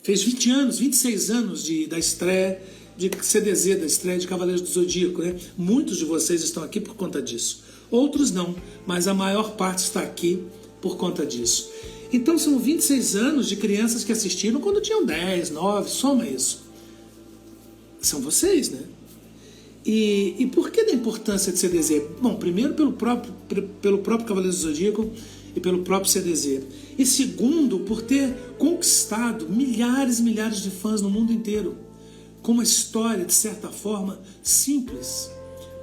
Fez 20 anos, 26 anos da estreia de CDZ, da estreia de Cavaleiros do Zodíaco, né? Muitos de vocês estão aqui por conta disso. Outros não, mas a maior parte está aqui por conta disso. Então são 26 anos de crianças que assistiram quando tinham 10, 9, soma isso. São vocês, né? E por que da importância de CDZ? Bom, primeiro pelo próprio Cavaleiros do Zodíaco e pelo próprio CDZ. E segundo, por ter conquistado milhares e milhares de fãs no mundo inteiro, com uma história, de certa forma, simples.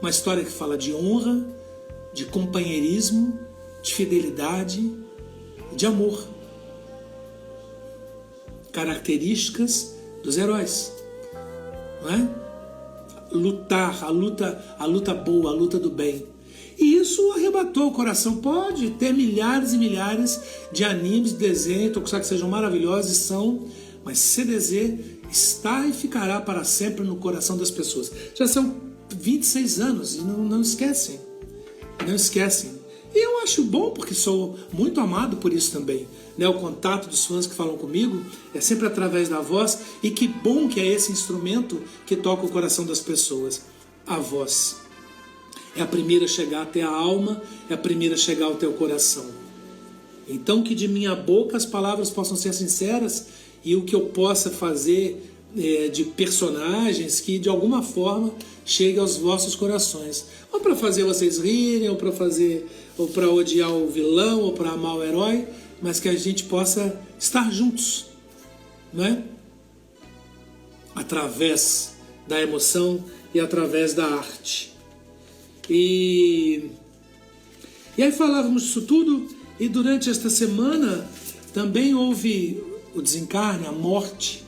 Uma história que fala de honra, de companheirismo, de fidelidade, de amor. Características dos heróis. Não é? Lutar, a luta boa, a luta do bem. E isso arrebatou o coração. Pode ter milhares e milhares de animes, desenhos, tokusatsu que sejam maravilhosos, e são, mas CDZ está e ficará para sempre no coração das pessoas. Já são 26 anos e não esquecem. Não esquecem. E eu acho bom, porque sou muito amado por isso também. Né? O contato dos fãs que falam comigo é sempre através da voz, e que bom que é esse instrumento que toca o coração das pessoas. A voz é a primeira a chegar até a alma, é a primeira a chegar ao teu coração. Então que de minha boca as palavras possam ser sinceras, e o que eu possa fazer de personagens que de alguma forma chegue aos vossos corações. Ou para fazer vocês rirem, ou para odiar o vilão, ou para amar o herói, mas que a gente possa estar juntos, né? Através da emoção e através da arte. E aí falávamos disso tudo, e durante esta semana também houve o desencarne, a morte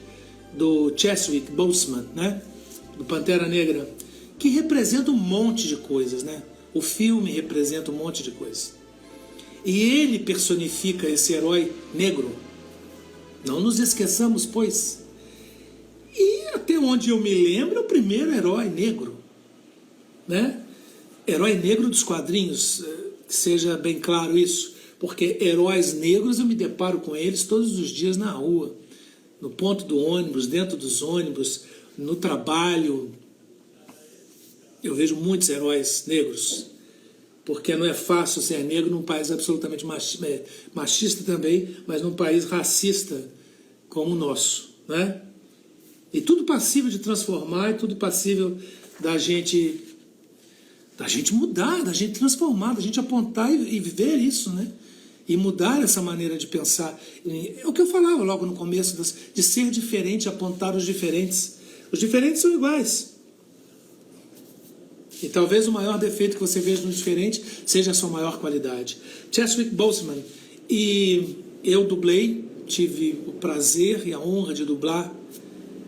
do Chadwick Boseman, né? Do Pantera Negra, que representa um monte de coisas, né? O filme representa um monte de coisas. E ele personifica esse herói negro. Não nos esqueçamos, pois. E até onde eu me lembro, é o primeiro herói negro, né? Herói negro dos quadrinhos, que seja bem claro isso, porque heróis negros eu me deparo com eles todos os dias na rua, no ponto do ônibus, dentro dos ônibus, no trabalho. Eu vejo muitos heróis negros, porque não é fácil ser negro num país absolutamente machista também, mas num país racista como o nosso, né? E tudo passível de transformar, e tudo passível da gente mudar, da gente transformar, da gente apontar e ver isso, né? E mudar essa maneira de pensar. É o que eu falava logo no começo, de ser diferente, apontar os diferentes. Os diferentes são iguais. E talvez o maior defeito que você veja no diferente seja a sua maior qualidade. Chadwick Boseman. E eu dublei, tive o prazer e a honra de dublar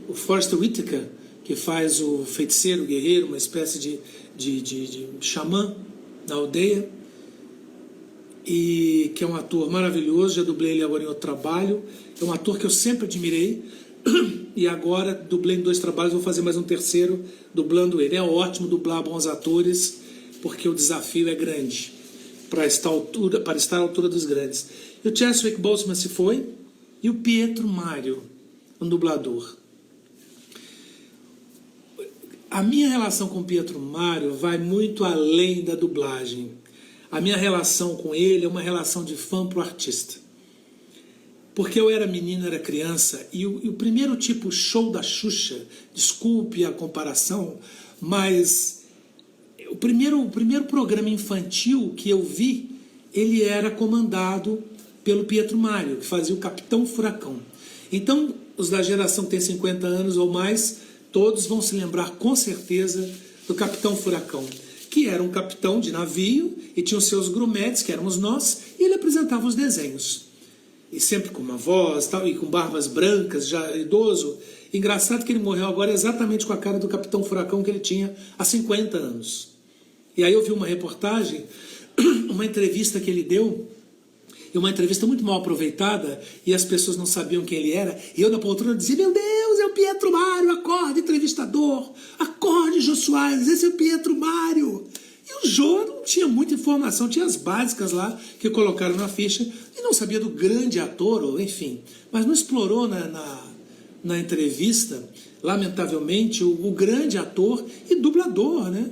o Forrest Whitaker, que faz o feiticeiro guerreiro, uma espécie de xamã na aldeia, e que é um ator maravilhoso. Já dublei ele agora em outro trabalho. É um ator que eu sempre admirei, e agora dublei em 2 trabalhos, vou fazer mais um terceiro dublando ele. É ótimo dublar bons atores, porque o desafio é grande para estar à altura dos grandes. E o Chadwick Boseman se foi, e o Pietro Mário, um dublador. A minha relação com o Pietro Mário vai muito além da dublagem. A minha relação com ele é uma relação de fã pro artista. Porque eu era menino, era criança, e o primeiro tipo show da Xuxa, desculpe a comparação, mas o primeiro programa infantil que eu vi, ele era comandado pelo Pietro Mário, que fazia o Capitão Furacão. Então, os da geração que tem 50 anos ou mais, todos vão se lembrar com certeza do Capitão Furacão, que era um capitão de navio e tinha os seus grumetes, que éramos nós, e ele apresentava os desenhos. E sempre com uma voz, tal, e com barbas brancas, já idoso. Engraçado que ele morreu agora exatamente com a cara do Capitão Furacão que ele tinha há 50 anos. E aí eu vi uma reportagem, uma entrevista que ele deu, e uma entrevista muito mal aproveitada, e as pessoas não sabiam quem ele era, e eu na poltrona dizia: meu Deus, é o Pietro Mário, acorde entrevistador, acorde Jô Soares, esse é o Pietro Mário. E o Jô não tinha muita informação, tinha as básicas lá que colocaram na ficha, e não sabia do grande ator, ou enfim, mas não explorou na entrevista, lamentavelmente, o grande ator e dublador, né?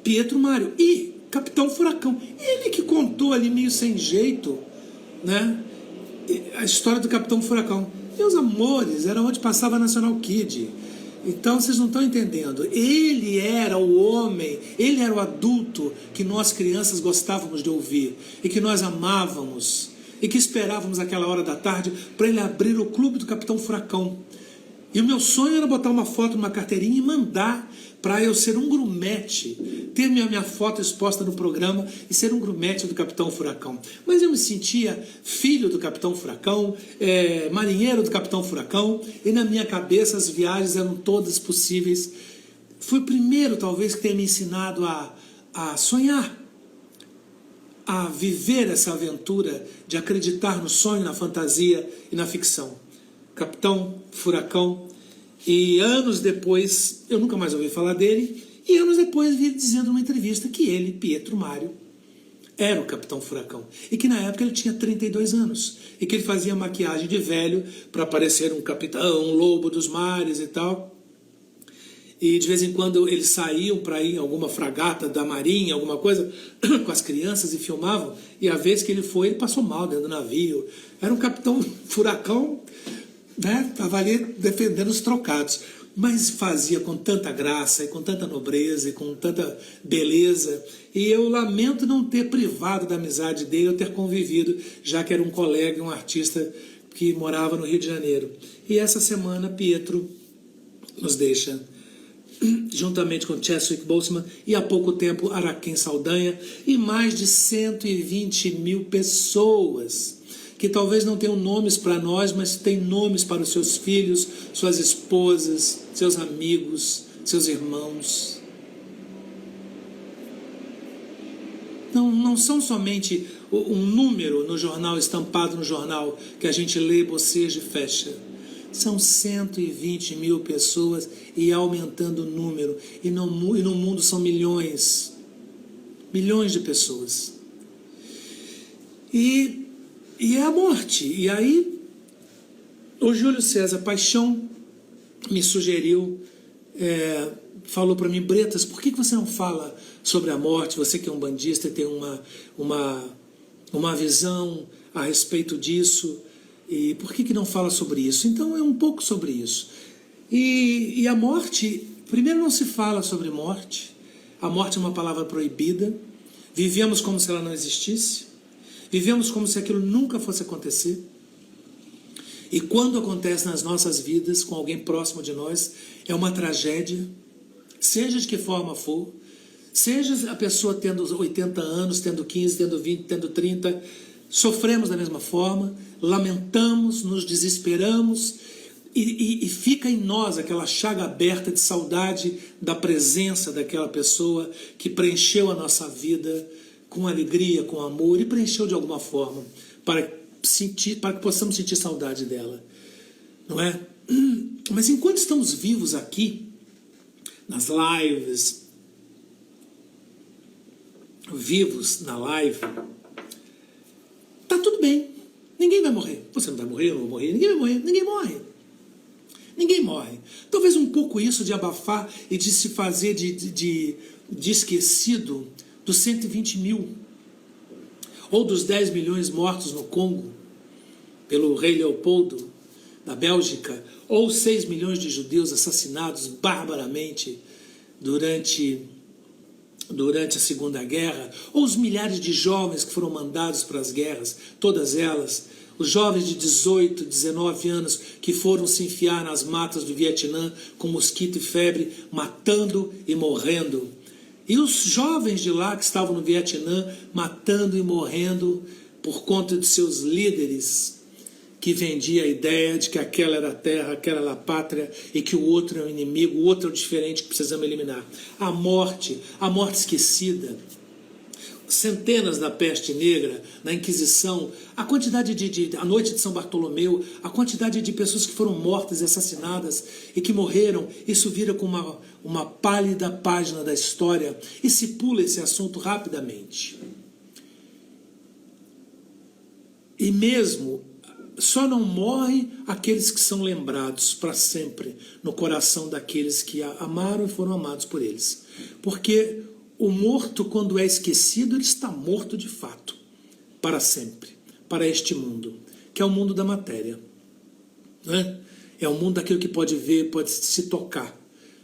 Pietro Mário. E Capitão Furacão. Ele que contou ali meio sem jeito, né? A história do Capitão Furacão. Meus amores, era onde passava a National Kid. Então vocês não estão entendendo. Ele era o homem, ele era o adulto que nós crianças gostávamos de ouvir e que nós amávamos e que esperávamos aquela hora da tarde para ele abrir o clube do Capitão Furacão. E o meu sonho era botar uma foto numa carteirinha e mandar para eu ser um grumete, ter minha foto exposta no programa e ser um grumete do Capitão Furacão. Mas eu me sentia filho do Capitão Furacão, marinheiro do Capitão Furacão, e na minha cabeça as viagens eram todas possíveis. Fui o primeiro, talvez, que tenha me ensinado a sonhar, a viver essa aventura de acreditar no sonho, na fantasia e na ficção. Capitão Furacão. E anos depois, eu nunca mais ouvi falar dele, e anos depois vi dizendo numa entrevista que ele, Pietro Mário, era o Capitão Furacão. E que na época ele tinha 32 anos. E que ele fazia maquiagem de velho para parecer um capitão, um lobo dos mares e tal. E de vez em quando eles saíam para ir em alguma fragata da marinha, alguma coisa, com as crianças e filmavam. E a vez que ele foi, ele passou mal dentro do navio. Era um Capitão Furacão, né? Estava ali defendendo os trocados, mas fazia com tanta graça e com tanta nobreza e com tanta beleza, e eu lamento não ter privado da amizade dele, eu ter convivido, já que era um colega e um artista que morava no Rio de Janeiro. E essa semana Pietro nos deixa, juntamente com Chadwick Boseman e há pouco tempo Araquém Saldanha e mais de 120 mil pessoas que talvez não tenham nomes para nós, mas têm nomes para os seus filhos, suas esposas, seus amigos, seus irmãos. Não são somente um número no jornal, estampado no jornal, que a gente lê, boceja e fecha. São 120 mil pessoas e aumentando o número. E no mundo são milhões de pessoas. E é a morte. E aí, o Júlio César Paixão me sugeriu, falou para mim: Bretas, por que você não fala sobre a morte? Você que é um bandista e tem uma visão a respeito disso, e por que não fala sobre isso? Então é um pouco sobre isso. E a morte, primeiro, não se fala sobre morte. A morte é uma palavra proibida. Vivemos como se ela não existisse. Vivemos como se aquilo nunca fosse acontecer. E quando acontece nas nossas vidas, com alguém próximo de nós, é uma tragédia, seja de que forma for, seja a pessoa tendo 80 anos, tendo 15, tendo 20, tendo 30, sofremos da mesma forma, lamentamos, nos desesperamos, e fica em nós aquela chaga aberta de saudade da presença daquela pessoa que preencheu a nossa vida com alegria, com amor, e preencheu de alguma forma, para que possamos sentir saudade dela, não é? Mas enquanto estamos vivos aqui, nas lives, vivos na live, tá tudo bem, ninguém vai morrer. Você não vai morrer, eu não vou morrer, ninguém vai morrer, ninguém morre. Ninguém morre. Talvez um pouco isso de abafar e de se fazer de esquecido dos 120 mil, ou dos 10 milhões mortos no Congo, pelo rei Leopoldo, da Bélgica, ou 6 milhões de judeus assassinados barbaramente durante a Segunda Guerra, ou os milhares de jovens que foram mandados para as guerras, todas elas, os jovens de 18, 19 anos que foram se enfiar nas matas do Vietnã com mosquito e febre, matando e morrendo. E os jovens de lá que estavam no Vietnã matando e morrendo por conta de seus líderes que vendiam a ideia de que aquela era a terra, aquela era a pátria e que o outro é o inimigo, o outro é o diferente que precisamos eliminar. A morte esquecida, centenas da peste negra, na Inquisição, a quantidade a noite de São Bartolomeu, a quantidade de pessoas que foram mortas e assassinadas e que morreram, isso vira como uma pálida página da história e se pula esse assunto rapidamente. E mesmo só não morre aqueles que são lembrados para sempre no coração daqueles que amaram e foram amados por eles. Porque o morto, quando é esquecido, ele está morto de fato, para sempre, para este mundo, que é o mundo da matéria. Né? É o mundo daquilo que pode ver, pode se tocar.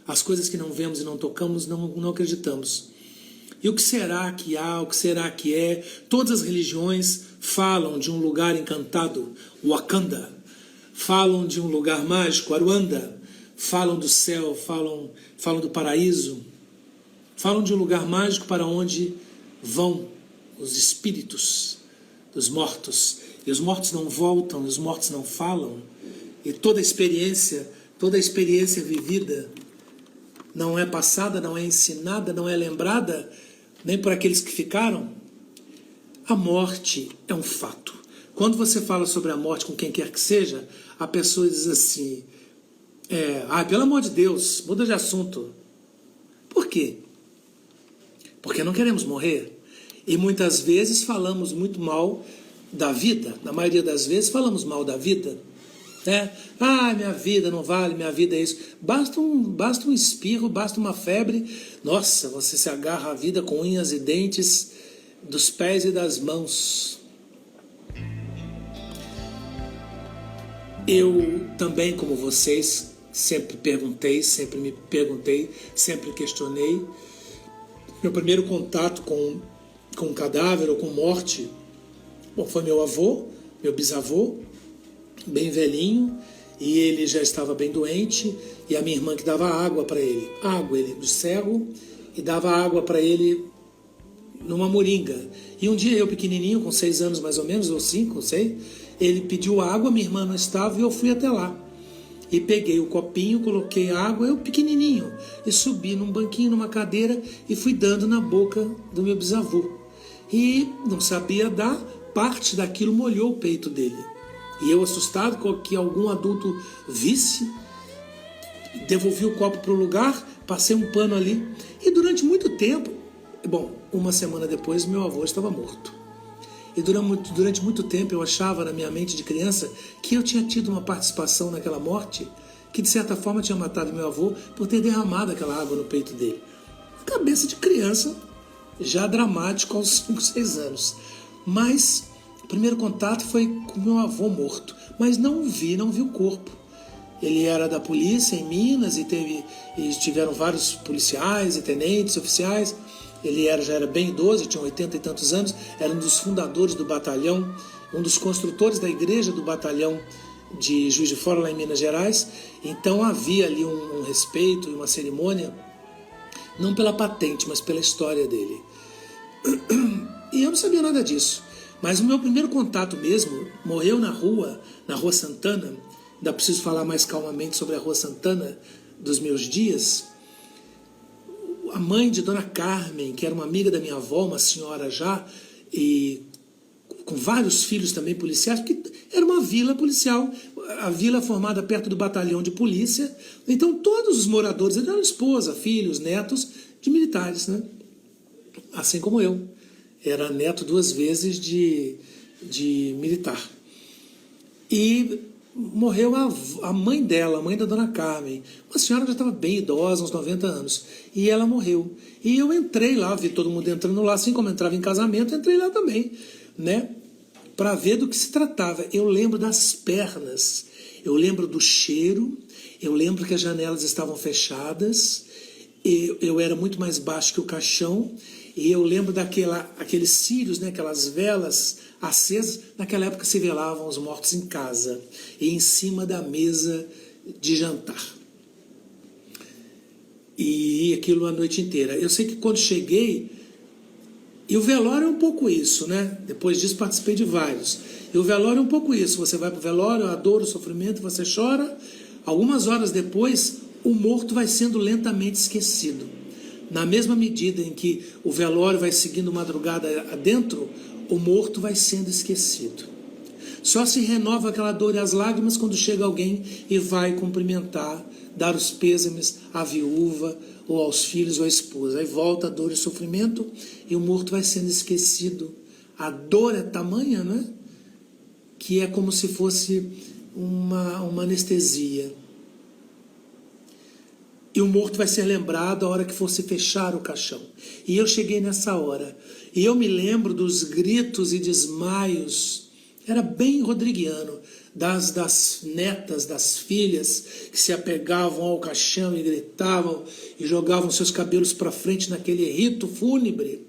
As coisas que não vemos e não tocamos, não acreditamos. E o que será que há, o que será que é? Todas as religiões falam de um lugar encantado, Wakanda. Falam de um lugar mágico, Aruanda. Falam do céu, falam do paraíso. Falam de um lugar mágico para onde vão os espíritos dos mortos. E os mortos não voltam, os mortos não falam. E toda a experiência vivida não é passada, não é ensinada, não é lembrada, nem por aqueles que ficaram. A morte é um fato. Quando você fala sobre a morte com quem quer que seja, a pessoa diz assim, pelo amor de Deus, muda de assunto. Por quê? Porque não queremos morrer. E muitas vezes falamos muito mal da vida, na maioria das vezes falamos mal da vida. Minha vida não vale, minha vida é isso. Basta um espirro, basta uma febre. Nossa, você se agarra à vida com unhas e dentes dos pés e das mãos. Eu também, como vocês, sempre me perguntei, sempre questionei. Meu primeiro contato com cadáver ou com morte, foi meu avô, meu bisavô, bem velhinho, e ele já estava bem doente, e a minha irmã que dava água para ele. Ele do cerro, e dava água para ele numa moringa. E um dia eu pequenininho, com 6 anos mais ou menos, ou 5, não sei, ele pediu água, minha irmã não estava, e eu fui até lá. E peguei o copinho, coloquei água, eu pequenininho, e subi num banquinho, numa cadeira, e fui dando na boca do meu bisavô. E não sabia dar, parte daquilo molhou o peito dele. E eu, assustado com que algum adulto visse, devolvi o copo para o lugar, passei um pano ali. E durante muito tempo, uma semana depois, meu avô estava morto. E durante muito tempo eu achava na minha mente de criança que eu tinha tido uma participação naquela morte, que de certa forma tinha matado meu avô por ter derramado aquela água no peito dele. Cabeça de criança, já dramático aos 5, 6 anos. Mas o primeiro contato foi com meu avô morto, mas não vi o corpo. Ele era da polícia em Minas e tiveram vários policiais e tenentes, oficiais. Ele já era bem idoso, tinha 80 e tantos anos, era um dos fundadores do batalhão, um dos construtores da igreja do batalhão de Juiz de Fora, lá em Minas Gerais. Então havia ali um respeito e uma cerimônia, não pela patente, mas pela história dele. E eu não sabia nada disso. Mas o meu primeiro contato mesmo morreu na Rua Santana. Ainda preciso falar mais calmamente sobre a Rua Santana dos meus dias. A mãe de Dona Carmen, que era uma amiga da minha avó, uma senhora já, e com vários filhos também policiais, porque era uma vila policial, a vila formada perto do batalhão de polícia. Então todos os moradores eram esposa, filhos, netos de militares, né? Assim como eu. Era neto 2 vezes de militar. E morreu a mãe dela, a mãe da Dona Carmen. Uma senhora que já estava bem idosa, uns 90 anos. E ela morreu. E eu entrei lá, vi todo mundo entrando lá, assim como entrava em casamento, entrei lá também, né? Para ver do que se tratava. Eu lembro das pernas, eu lembro do cheiro, eu lembro que as janelas estavam fechadas, eu era muito mais baixo que o caixão, e eu lembro aqueles círios, né, aquelas velas acesas. Naquela época se velavam os mortos em casa e em cima da mesa de jantar. E aquilo a noite inteira. Eu sei que quando cheguei, e o velório é um pouco isso, né? Depois disso participei de vários. E o velório é um pouco isso. Você vai para o velório, a dor, o sofrimento, você chora. Algumas horas depois, o morto vai sendo lentamente esquecido. Na mesma medida em que o velório vai seguindo madrugada adentro, o morto vai sendo esquecido. Só se renova aquela dor e as lágrimas quando chega alguém e vai cumprimentar, dar os pêsames à viúva ou aos filhos ou à esposa. Aí volta a dor e o sofrimento e o morto vai sendo esquecido. A dor é tamanha, né? que é como se fosse uma anestesia. E o morto vai ser lembrado a hora que for se fechar o caixão. E eu cheguei nessa hora. E eu me lembro dos gritos e desmaios. Era bem rodriguiano. Das netas, das filhas, que se apegavam ao caixão e gritavam e jogavam seus cabelos para frente naquele rito fúnebre.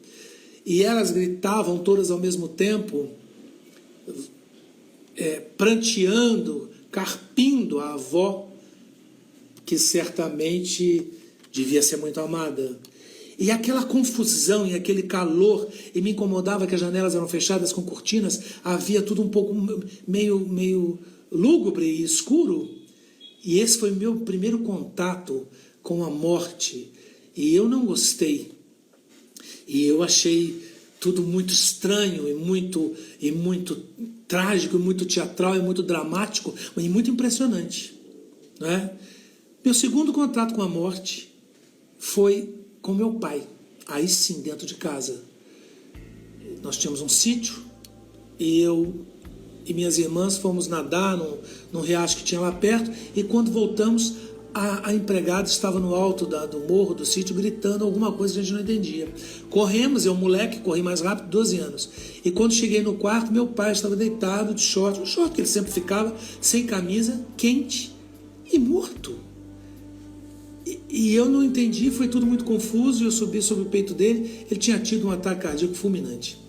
E elas gritavam todas ao mesmo tempo, pranteando, carpindo a avó, que certamente devia ser muito amada. E aquela confusão e aquele calor, e me incomodava que as janelas eram fechadas com cortinas, havia tudo um pouco meio lúgubre e escuro. E esse foi o meu primeiro contato com a morte. E eu não gostei. E eu achei tudo muito estranho e muito trágico, e muito teatral, e muito dramático, e muito impressionante. Né? Meu segundo contato com a morte foi com meu pai, aí sim, dentro de casa. Nós tínhamos um sítio e eu e minhas irmãs fomos nadar num riacho que tinha lá perto, e quando voltamos, a empregada estava no alto do morro do sítio gritando alguma coisa que a gente não entendia. Corremos, eu moleque, corri mais rápido, 12 anos. E quando cheguei no quarto, meu pai estava deitado de short, um short que ele sempre ficava, sem camisa, quente e morto. E eu não entendi, foi tudo muito confuso, e eu subi sobre o peito dele, ele tinha tido um ataque cardíaco fulminante.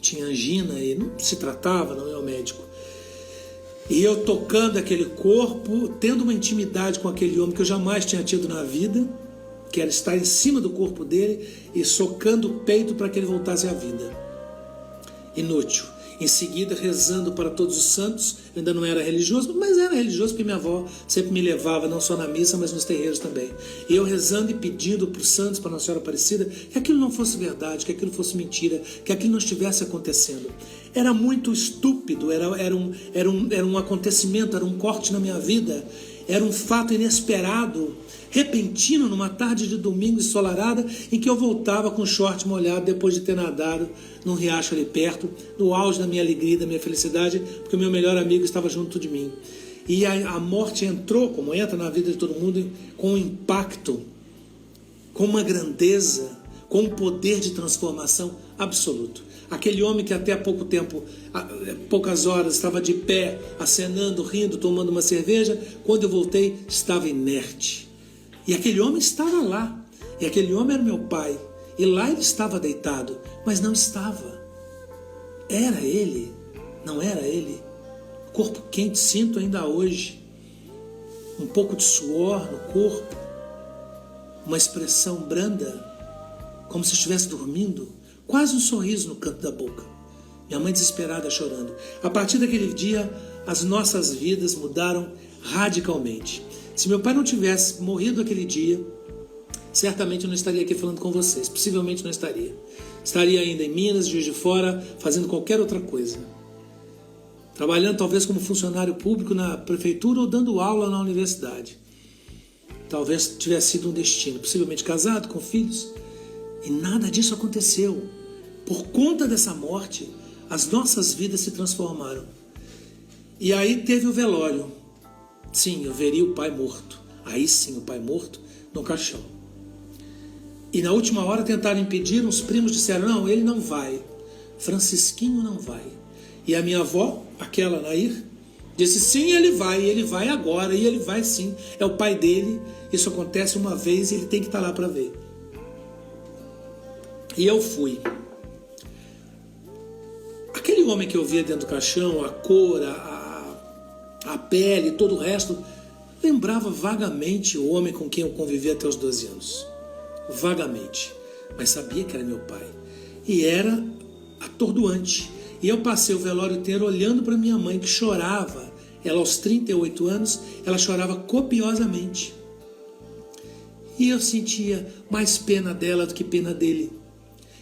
Tinha angina e não se tratava, não é o médico. E eu tocando aquele corpo, tendo uma intimidade com aquele homem que eu jamais tinha tido na vida, que era estar em cima do corpo dele e socando o peito para que ele voltasse à vida. Inútil. Em seguida, rezando para todos os santos. Eu ainda não era religioso, mas era religioso porque minha avó sempre me levava, não só na missa, mas nos terreiros também. E eu rezando e pedindo para os santos, para Nossa Senhora Aparecida, que aquilo não fosse verdade, que aquilo fosse mentira, que aquilo não estivesse acontecendo. Era muito estúpido, era um acontecimento, era um corte na minha vida, era um fato inesperado, repentino, numa tarde de domingo ensolarada, em que eu voltava com o short molhado depois de ter nadado num riacho ali perto, no auge da minha alegria e da minha felicidade, porque o meu melhor amigo estava junto de mim. E a morte entrou, como entra na vida de todo mundo, com um impacto, com uma grandeza, com um poder de transformação absoluto. Aquele homem que até há pouco tempo, poucas horas, estava de pé, acenando, rindo, tomando uma cerveja, quando eu voltei, estava inerte. E aquele homem estava lá, e aquele homem era meu pai, e lá ele estava deitado, mas não estava. Era ele, não era ele. Corpo quente, sinto ainda hoje, um pouco de suor no corpo, uma expressão branda, como se estivesse dormindo, quase um sorriso no canto da boca. Minha mãe desesperada chorando. A partir daquele dia, as nossas vidas mudaram radicalmente. Se meu pai não tivesse morrido aquele dia, certamente eu não estaria aqui falando com vocês. Possivelmente não estaria. Estaria ainda em Minas, Juiz de Fora, fazendo qualquer outra coisa. Trabalhando talvez como funcionário público na prefeitura ou dando aula na universidade. Talvez tivesse sido um destino. Possivelmente casado, com filhos. E nada disso aconteceu. Por conta dessa morte, as nossas vidas se transformaram. E aí teve o velório. Sim, eu veria o pai morto. Aí sim, o pai morto no caixão. E na última hora tentaram impedir, uns primos disseram, não, ele não vai. Francisquinho não vai. E a minha avó, aquela Nair, disse, sim, ele vai agora, e ele vai sim. É o pai dele, isso acontece uma vez e ele tem que estar lá para ver. E eu fui. Aquele homem que eu via dentro do caixão, a cor, a pele, todo o resto, lembrava vagamente o homem com quem eu convivi até os 12 anos. Vagamente. Mas sabia que era meu pai. E era atordoante. E eu passei o velório inteiro olhando para minha mãe, que chorava. Ela, aos 38 anos, ela chorava copiosamente. E eu sentia mais pena dela do que pena dele.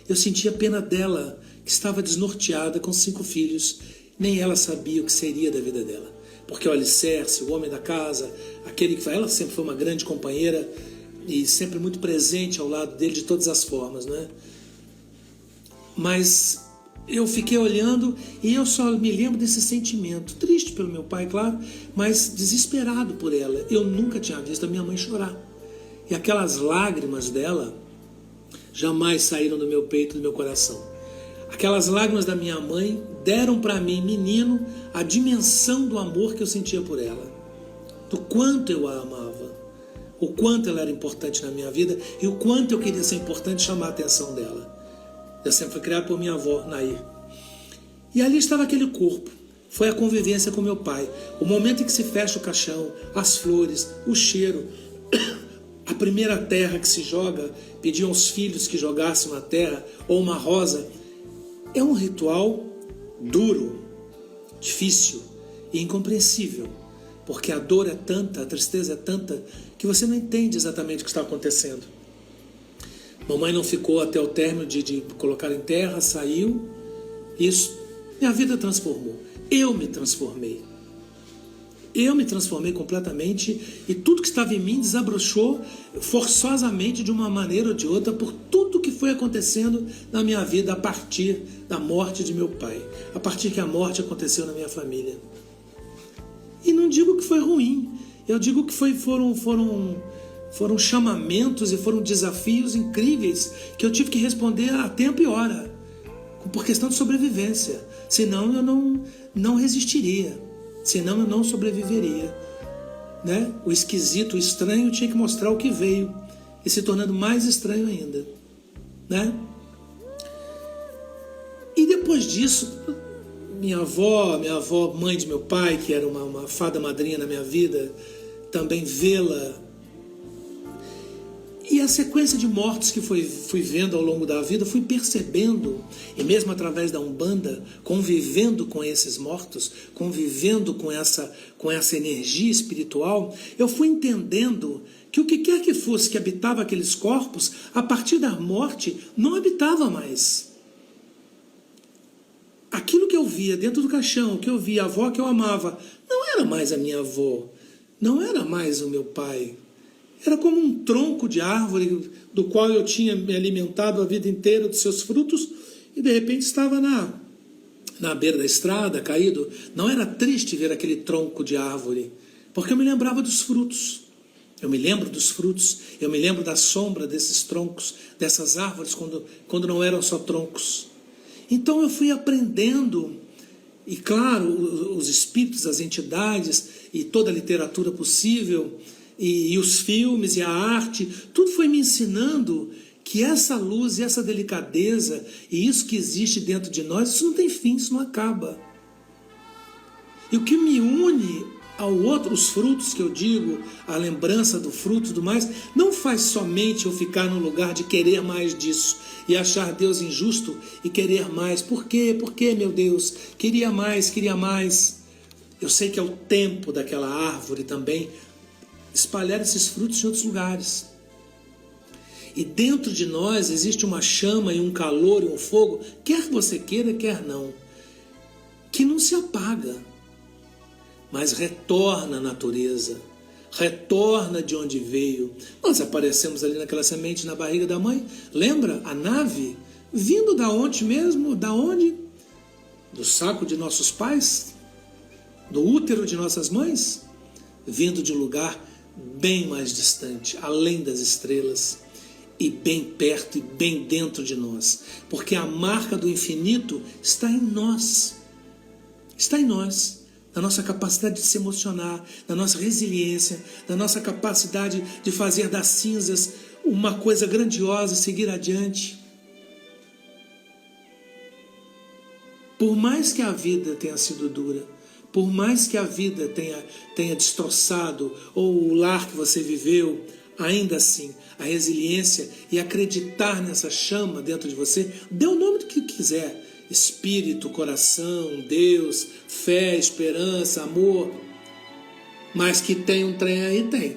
Eu sentia pena dela, que estava desnorteada com 5 filhos. Nem ela sabia o que seria da vida dela. Porque o alicerce, o homem da casa, aquele que ela sempre foi uma grande companheira e sempre muito presente ao lado dele de todas as formas, né? Mas eu fiquei olhando e eu só me lembro desse sentimento, triste pelo meu pai, claro, mas desesperado por ela. Eu nunca tinha visto a minha mãe chorar. E aquelas lágrimas dela jamais saíram do meu peito, do meu coração. Aquelas lágrimas da minha mãe deram para mim, menino, a dimensão do amor que eu sentia por ela, do quanto eu a amava, o quanto ela era importante na minha vida e o quanto eu queria ser importante e chamar a atenção dela. Eu sempre fui criado por minha avó, Nair. E ali estava aquele corpo. Foi a convivência com meu pai. O momento em que se fecha o caixão, as flores, o cheiro, a primeira terra que se joga, pediam aos filhos que jogassem uma terra ou uma rosa. É um ritual duro, difícil e incompreensível, porque a dor é tanta, a tristeza é tanta, que você não entende exatamente o que está acontecendo. Mamãe não ficou até o término de colocar em terra, saiu. Isso, minha vida transformou. Eu me transformei. Eu me transformei completamente e tudo que estava em mim desabrochou forçosamente de uma maneira ou de outra por tudo que foi acontecendo na minha vida a partir da morte de meu pai, a partir que a morte aconteceu na minha família. E não digo que foi ruim, eu digo que foram chamamentos e foram desafios incríveis que eu tive que responder a tempo e hora, por questão de sobrevivência. Senão eu não resistiria, senão eu não sobreviveria, né? O esquisito, o estranho tinha que mostrar o que veio e se tornando mais estranho ainda, né? E depois disso, minha avó, mãe de meu pai, que era uma fada madrinha na minha vida, também vê-la. E a sequência de mortes que fui vendo ao longo da vida, fui percebendo, e mesmo através da Umbanda, convivendo com esses mortos, convivendo com essa energia espiritual, eu fui entendendo que o que quer que fosse que habitava aqueles corpos, a partir da morte, não habitava mais. Aquilo que eu via dentro do caixão, o que eu via, a avó que eu amava, não era mais a minha avó, não era mais o meu pai. Era como um tronco de árvore do qual eu tinha me alimentado a vida inteira dos seus frutos e de repente estava na beira da estrada, caído. Não era triste ver aquele tronco de árvore, porque eu me lembrava dos frutos. Eu me lembro dos frutos, eu me lembro da sombra desses troncos, dessas árvores quando não eram só troncos. Então eu fui aprendendo, e claro, os espíritos, as entidades e toda a literatura possível, e os filmes e a arte, tudo foi me ensinando que essa luz e essa delicadeza e isso que existe dentro de nós, isso não tem fim, isso não acaba. E o que me une ao outro, os frutos que eu digo, a lembrança do fruto e tudo mais, não faz somente eu ficar no lugar de querer mais disso e achar Deus injusto e querer mais. Por quê? Por quê, meu Deus? Queria mais, queria mais. Eu sei que é o tempo daquela árvore também espalhar esses frutos em outros lugares. E dentro de nós existe uma chama e um calor e um fogo, quer você queira, quer não, que não se apaga, mas retorna à natureza, retorna de onde veio. Nós aparecemos ali naquela semente na barriga da mãe, lembra? A nave, vindo da onde mesmo? Da onde? Do saco de nossos pais? Do útero de nossas mães? Vindo de um lugar bem mais distante, além das estrelas, e bem perto e bem dentro de nós, porque a marca do infinito está em nós, na nossa capacidade de se emocionar, na nossa resiliência, na nossa capacidade de fazer das cinzas uma coisa grandiosa e seguir adiante. Por mais que a vida tenha sido dura, por mais que a vida tenha destroçado, ou o lar que você viveu, ainda assim, a resiliência e acreditar nessa chama dentro de você, dê o nome do que quiser, espírito, coração, Deus, fé, esperança, amor, mas que tem um trem aí, tem.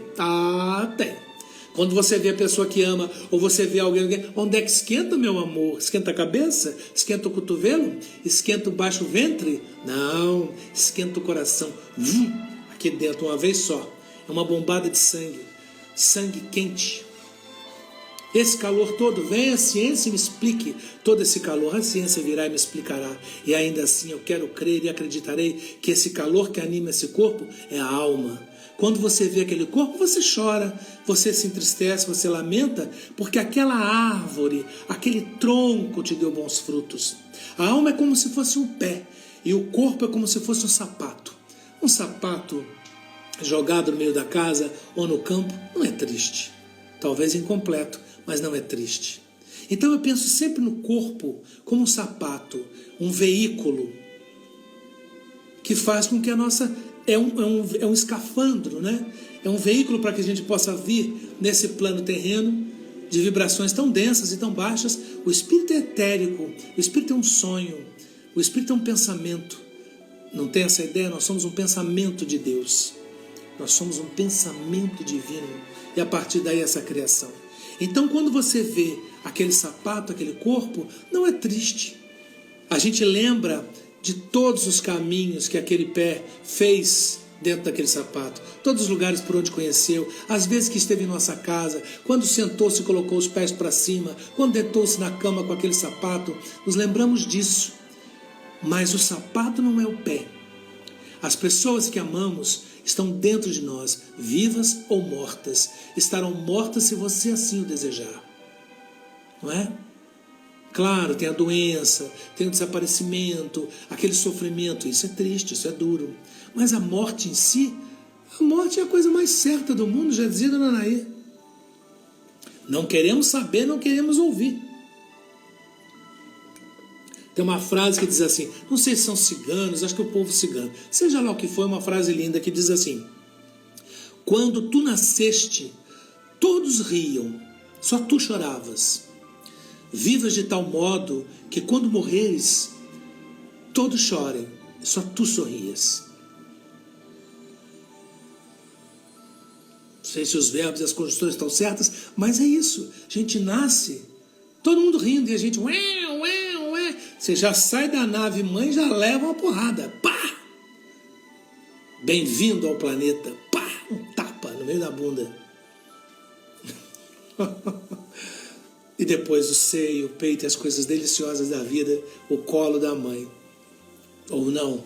Tem. Quando você vê a pessoa que ama, ou você vê alguém, onde é que esquenta, meu amor? Esquenta a cabeça? Esquenta o cotovelo? Esquenta o baixo ventre? Não, esquenta o coração. Aqui dentro, uma vez só. É uma bombada de sangue. Sangue quente. Esse calor todo, vem a ciência e me explique todo esse calor. A ciência virá e me explicará. E ainda assim eu quero crer e acreditarei que esse calor que anima esse corpo é a alma. Quando você vê aquele corpo, você chora, você se entristece, você lamenta, porque aquela árvore, aquele tronco te deu bons frutos. A alma é como se fosse um pé e o corpo é como se fosse um sapato. Um sapato jogado no meio da casa ou no campo não é triste. Talvez incompleto, mas não é triste. Então eu penso sempre no corpo como um sapato, um veículo que faz com que a nossa... É um escafandro, né? É um veículo para que a gente possa vir nesse plano terreno de vibrações tão densas e tão baixas. O espírito é etérico, o espírito é um sonho, o espírito é um pensamento. Não tem essa ideia? Nós somos um pensamento de Deus. Nós somos um pensamento divino. E a partir daí essa criação. Então quando você vê aquele sapato, aquele corpo, não é triste. A gente lembra de todos os caminhos que aquele pé fez dentro daquele sapato, todos os lugares por onde conheceu, as vezes que esteve em nossa casa, quando sentou-se e colocou os pés para cima, quando deitou-se na cama com aquele sapato, nos lembramos disso. Mas o sapato não é o pé. As pessoas que amamos estão dentro de nós, vivas ou mortas. Estarão mortas se você assim o desejar. Não é? Claro, tem a doença, tem o desaparecimento, aquele sofrimento, isso é triste, isso é duro. Mas a morte em si, a morte é a coisa mais certa do mundo, já dizia Dona Anaí. Não queremos saber, não queremos ouvir. Tem uma frase que diz assim, não sei se são ciganos, acho que é o povo cigano, seja lá o que for, uma frase linda que diz assim: quando tu nasceste, todos riam, só tu choravas. Vivas de tal modo que quando morreres, todos chorem, só tu sorrias. Não sei se os verbos e as conjunções estão certas, mas é isso. A gente nasce, todo mundo rindo, e a gente... Você já sai da nave mãe e já leva uma porrada. Pá! Bem-vindo ao planeta. Pá! Um tapa no meio da bunda. E depois o seio, o peito e as coisas deliciosas da vida, o colo da mãe. Ou não.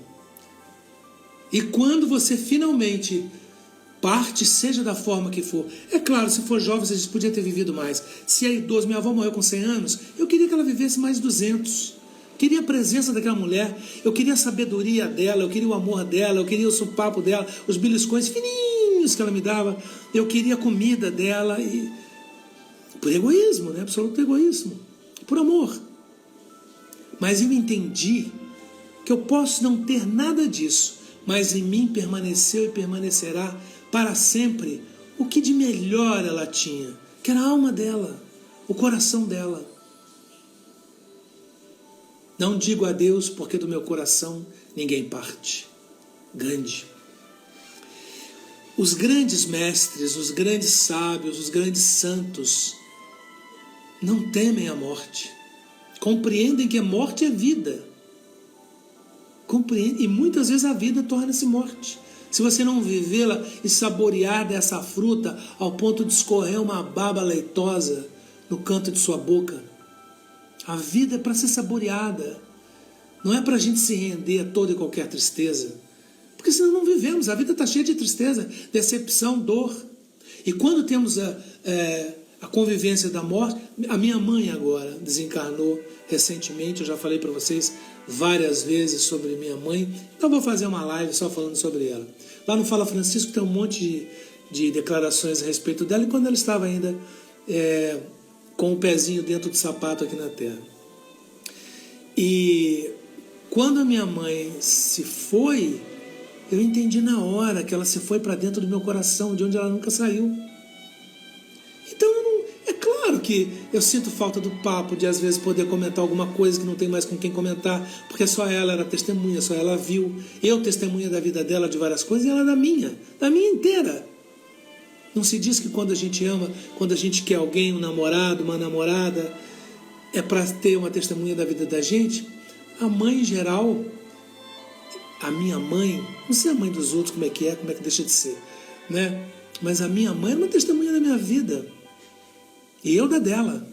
E quando você finalmente parte, seja da forma que for. É claro, se for jovem, você podia ter vivido mais. Se é idoso, minha avó morreu com 100 anos, eu queria que ela vivesse mais 200. Queria a presença daquela mulher, eu queria a sabedoria dela, eu queria o amor dela, eu queria o sopapo dela, os beliscões fininhos que ela me dava, eu queria a comida dela, e por egoísmo, né? Absoluto egoísmo, por amor. Mas eu entendi que eu posso não ter nada disso, mas em mim permaneceu e permanecerá para sempre o que de melhor ela tinha, que era a alma dela, o coração dela. Não digo adeus, porque do meu coração ninguém parte. Gandhi. Os grandes mestres, os grandes sábios, os grandes santos não temem a morte. Compreendem que a morte é vida. Compreendem, e muitas vezes a vida torna-se morte. Se você não vivê-la e saborear dessa fruta ao ponto de escorrer uma baba leitosa no canto de sua boca. A vida é para ser saboreada. Não é para a gente se render a toda e qualquer tristeza. Porque senão não vivemos. A vida está cheia de tristeza, decepção, dor. E quando temos a convivência da morte... A minha mãe agora desencarnou recentemente. Eu já falei para vocês várias vezes sobre minha mãe. Então vou fazer uma live só falando sobre ela. Lá no Fala Francisco tem um monte de declarações a respeito dela. E quando ela estava ainda... com o pezinho dentro do sapato aqui na terra. E quando a minha mãe se foi, eu entendi na hora que ela se foi para dentro do meu coração, de onde ela nunca saiu. Então, é claro que eu sinto falta do papo, de às vezes poder comentar alguma coisa que não tem mais com quem comentar, porque só ela era testemunha, só ela viu. Eu testemunha da vida dela, de várias coisas, e ela da minha inteira. Não se diz que quando a gente ama, quando a gente quer alguém, um namorado, uma namorada, é para ter uma testemunha da vida da gente? A mãe em geral, a minha mãe, não sei a mãe dos outros como é que deixa de ser, né? Mas a minha mãe é uma testemunha da minha vida. E eu da dela.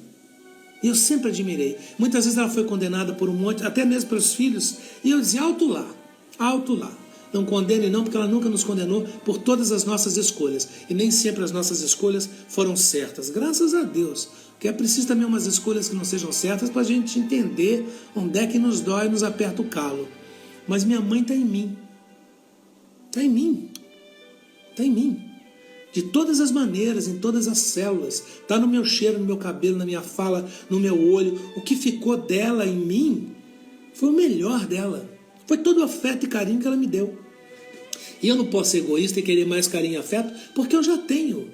E eu sempre admirei. Muitas vezes ela foi condenada por um monte, até mesmo pelos filhos. E eu dizia, alto lá, alto lá. Não condene não, porque ela nunca nos condenou por todas as nossas escolhas. E nem sempre as nossas escolhas foram certas. Graças a Deus. Porque é preciso também umas escolhas que não sejam certas para a gente entender onde é que nos dói e nos aperta o calo. Mas minha mãe está em mim. Está em mim. Está em mim. De todas as maneiras, em todas as células. Está no meu cheiro, no meu cabelo, na minha fala, no meu olho. O que ficou dela em mim foi o melhor dela. Foi todo o afeto e carinho que ela me deu. E eu não posso ser egoísta e querer mais carinho e afeto, porque eu já tenho.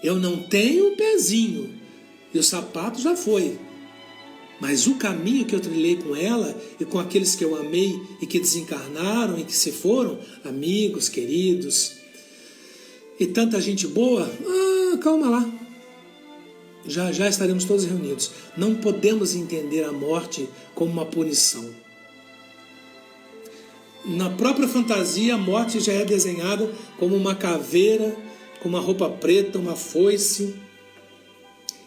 Eu não tenho o pezinho. E o sapato já foi. Mas o caminho que eu trilhei com ela e com aqueles que eu amei e que desencarnaram e que se foram, amigos, queridos, e tanta gente boa, calma lá. Já estaremos todos reunidos. Não podemos entender a morte como uma punição. Na própria fantasia, a morte já é desenhada como uma caveira, com uma roupa preta, uma foice.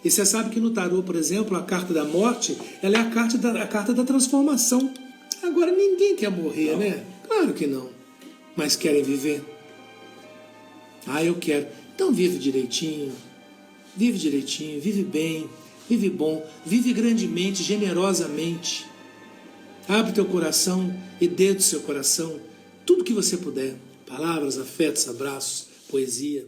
E você sabe que no tarô, por exemplo, a carta da morte, ela é a carta da transformação. Agora, ninguém quer morrer, né? Claro que não. Mas querem viver. Eu quero. Então vive direitinho, vive bem, vive bom, vive grandemente, generosamente. Abre teu coração e dê do seu coração tudo que você puder. Palavras, afetos, abraços, poesia.